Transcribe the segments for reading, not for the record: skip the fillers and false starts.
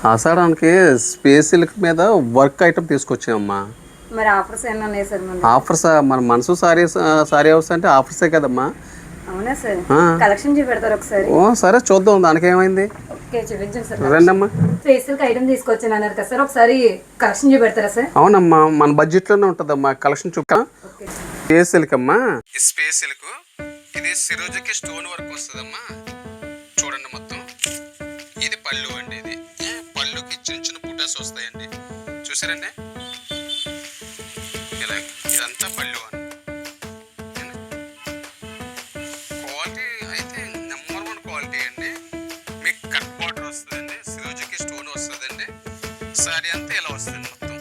ఆషాఢానికి space silk మీద work item తీసుకొచ్చామమ్మా. మరి offers ఏమైనా ఉన్నాయి సార్? ఆఫర్స్ మన మనసు సారీ సారీ హౌస్ అంటే ఆఫర్సే కదమ్మా. అవునా సార్? కలెక్షన్ చూపెడతారు ఒకసారి? ఓ సరే చూద్దాం, దానికి ఏమైంది. ఓకే చూపించండి సార్. రండమ్మా. స్పేస్ సిల్క్ ఐటమ్ తీసుకొచ్చాను అన్నారు కదా సార్, ఒకసారి కలెక్షన్ చూపెడతారా సార్? అవునమ్మా, మన బడ్జెట్లోనే ఉంటుందమ్మా. కలెక్షన్ చూపా. స్పేస్ సిల్క్ అమ్మా. స్పేస్ సిల్క్ ఇది సిరోజుకి స్టోన్ వర్క్ వస్తుందమ్మా. చూడండి మొత్తం ఇది పళ్ళు అండి. ఇది పళ్ళుకి చిన్న చిన్న బుటాస్ వస్తాయండి, చూసారండి. ఇలా ఇదంతా పళ్ళు అండి. క్వాలిటీ అయితే నెంబర్ 1 క్వాలిటీ అండి. మీకు కట్ బార్డర్ వస్తుందండి, సిరోజుకి స్టోన్ వస్తుందండి. సారీ అంతా ఇలా వస్తుంది మొత్తం.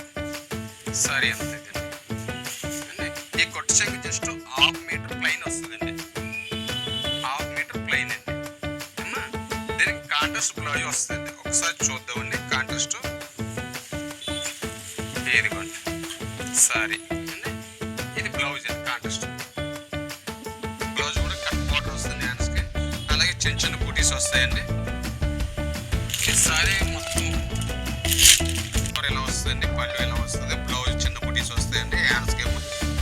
సారీ అంతా ఈ కొట్టు చెంగు జస్ట్ 1/2 మీటర్ ప్లెయిన్ వస్తుందండి. 1/2 మీటర్ ప్లెయిన్ అండి. దీనికి కాంట్రాస్ట్ బ్లౌజ్ వస్తుంది. ఒకసారి చూద్దామండి కాంట్రాస్ట్. ఇదిగోండి సారీ అండి, ఇది బ్లౌజ్ అండి. కాంట్రాస్ట్ బ్లౌజ్ కూడా కట్ బార్డర్ వస్తుంది హ్యాండ్స్కి. అలాగే చిన్న చిన్న బూటీస్ వస్తాయండి. ఈ సారీ మొత్తం ఇలా వస్తుందండి. పళ్ళు ఇలా వస్తుంది, బ్లౌజ్ చిన్న బూటీస్ వస్తాయండి. హ్యాండ్స్కి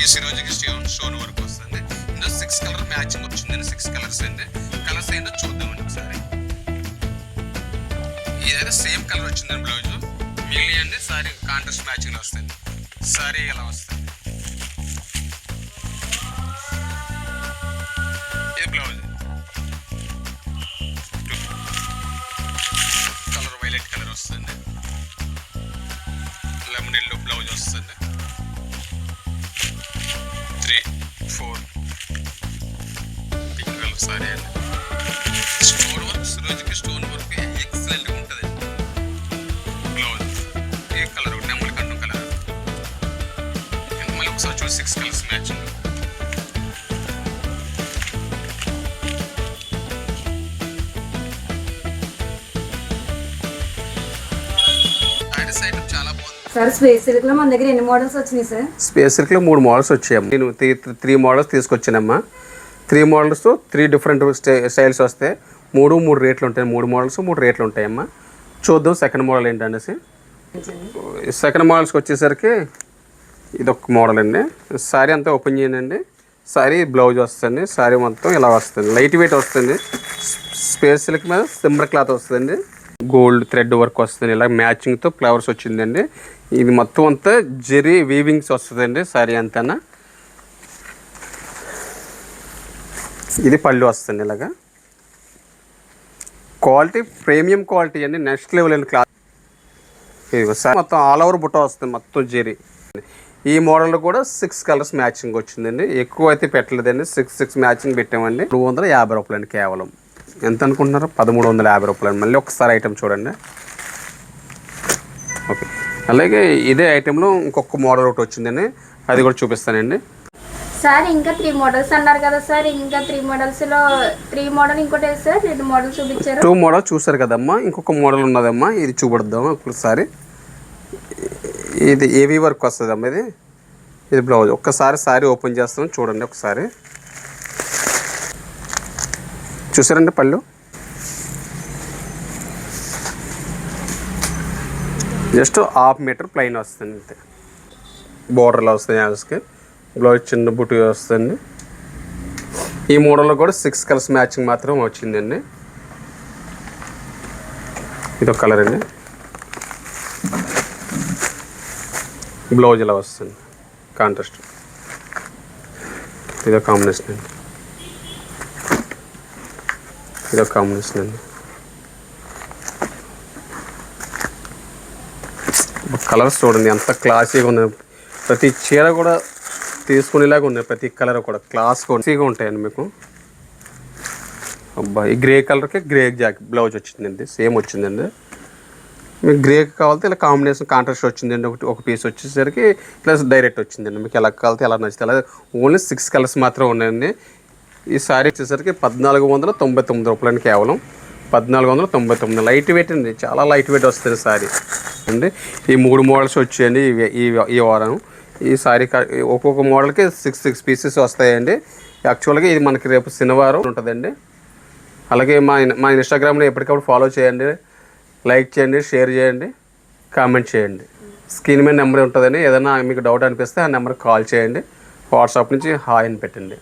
ఈ సిరోజుకి స్టోన్ వర్క్ వస్తుంది. ఇందులో 6 కలర్ మ్యాచింగ్ వచ్చిందండి. 6 కలర్స్ అండి. కలర్స్ ఏంటో చూద్దామండి ఒకసారి. ఇదైతే సేమ్ కలర్ వచ్చిందండి బ్లౌజ్. మిగిలిన అండి సారీ కాంట్రాస్ట్ మ్యాచింగ్లో వస్తుంది. సారీ ఎలా వస్తుంది, ఇది బ్లౌజ్. కలర్ వైలెట్ కలర్ వస్తుంది. లెమన్ ఎల్లో బ్లౌజ్ వస్తుంది. 3, 4 పింక్ కలర్ సారీ అండి. స్టోన్ వర్క్, సిరోజుకి స్టోన్ వర్క్ ఎక్సలెంట్గా ఉంటుంది. బ్లౌజ్ ఏ కలర్, నెమలి కండు కలర్. మళ్ళీ ఒకసారి చూసి 6 colours matching. Sir space silk లో మన దగ్గర ఎన్ని మోడల్స్ వచ్చినాయి సార్? స్పేస్ సిల్క్లో 3 మోడల్స్ వచ్చాయమ్మా. నేను 3 మోడల్స్ తీసుకొచ్చానమ్మా. 3 మోడల్స్ 3 డిఫరెంట్ స్టైల్స్ వస్తాయి. 3 రేట్లు ఉంటాయి. 3 మోడల్స్ 3 రేట్లు ఉంటాయమ్మా. చూద్దాం సెకండ్ మోడల్ ఏంటనేసి. సెకండ్ మోడల్స్కి వచ్చేసరికి ఇది ఒక మోడల్ అండి. సారీ అంతా ఓపెన్ చేయండి. సారీ బ్లౌజ్ వస్తుంది. సారీ మొత్తం ఇలా వస్తుంది, లైట్ వెయిట్ వస్తుంది. స్పేస్ సిల్క్ మీద సిమ్మర్ క్లాత్ వస్తుందండి. గోల్డ్ థ్రెడ్ వర్క్ వస్తుంది. ఇలా మ్యాచింగ్తో ఫ్లవర్స్ వచ్చిందండి. ఇది మొత్తం అంతా జెరీ వీవింగ్స్ వస్తుందండి. సారీ అంతా ఇది పళ్ళు వస్తుంది. ఇలాగా క్వాలిటీ ప్రీమియం క్వాలిటీ అండి, నెక్స్ట్ లెవెల్ అండి క్లాత్. ఇది సారీ మొత్తం ఆల్ ఓవర్ బుట్ట వస్తుంది మొత్తం జెరీ. ఈ మోడల్లో కూడా 6 కలర్స్ మ్యాచింగ్ వచ్చిందండి. ఎక్కువ అయితే పెట్టలేదండి, 6 మ్యాచింగ్ పెట్టామండి. 250 రూపాయలండి కేవలం. ఎంత అనుకుంటున్నారు? 1350 రూపాయలు. మళ్ళీ ఒకసారి ఐటమ్ చూడండి. ఓకే, అలాగే ఇదే ఐటెంలో ఇంకొక మోడల్ ఒకటి వచ్చిందండి, అది కూడా చూపిస్తానండి. సార్ ఇంకా 3 మోడల్స్ అన్నారు కదా సార్, ఇంకా 3 మోడల్స్లో 3 మోడల్ ఇంకోటి సార్ 2 మోడల్ చూపించారు. 2 మోడల్ చూసారు కదమ్మా, ఇంకొక మోడల్ ఉన్నదమ్మా, ఇది చూపెడదామా ఒకసారి. ఇది ఏవీ వర్క్ వస్తుందమ్మా. ఇది బ్లౌజ్. ఒక్కసారి సారీ ఓపెన్ చేస్తాం చూడండి ఒకసారి. చూసారండి పళ్ళు. జస్ట్ 1/2 మీటర్ ప్లెయిన్ వస్తుంది అంతే. బోర్డర్లో వస్తుంది హ్యాండ్స్కి. బ్లౌజ్ చిన్న బుట్టి వస్తుంది. ఈ మోడల్లో కూడా 6 కలర్స్ మ్యాచింగ్ మాత్రం వచ్చిందండి. ఇదొక కలర్ అండి. బ్లౌజ్ ఇలా వస్తుంది కాంట్రాస్ట్. ఇదో కాంబినేషన్ అండి. ఇదొక కాంబినేషన్ అండి. కలర్స్ చూడండి ఎంత క్లాసీగా ఉన్నాయి. ప్రతి చీర కూడా తీసుకునేలాగా ఉన్నాయి. ప్రతి కలర్ కూడా క్లాస్గా ఉంటాయండి మీకు. అబ్బా, ఈ గ్రే కలర్కి గ్రే జాకెట్ బ్లౌజ్ వచ్చిందండి, సేమ్ వచ్చిందండి. మీకు గ్రే కావాలంటే ఇలా కాంబినేషన్ కాంట్రాస్ట్ వచ్చిందండి. ఒక పీస్ వచ్చేసరికి ప్లస్ డైరెక్ట్ వచ్చిందండి. మీకు ఎలా కావాలితే ఎలా నచ్చితే అలా. ఓన్లీ 6 కలర్స్ మాత్రం ఉన్నాయండి. ఈ సారీ వచ్చేసరికి 1499 రూపాయలండి కేవలం. 1499. లైట్ వెయిట్ అండి, చాలా లైట్ వెయిట్ వస్తుంది సారీ అండి. ఈ 3 మోడల్స్ వచ్చాయండి ఈ వారం. ఈ సారీ ఒక్కొక్క మోడల్కి 6 పీసెస్ వస్తాయండి. యాక్చువల్గా ఇది మనకి రేపు శనివారం ఉంటుందండి. అలాగే మా ఇన్స్టాగ్రామ్లో ఎప్పటికప్పుడు ఫాలో చేయండి. లైక్ చేయండి, షేర్ చేయండి, కామెంట్ చేయండి. స్క్రీన్ మీద నెంబర్ ఉంటుందని ఏదైనా మీకు డౌట్ అనిపిస్తే ఆ నెంబర్కి కాల్ చేయండి. వాట్సాప్ నుంచి హాయ్ అని పెట్టండి.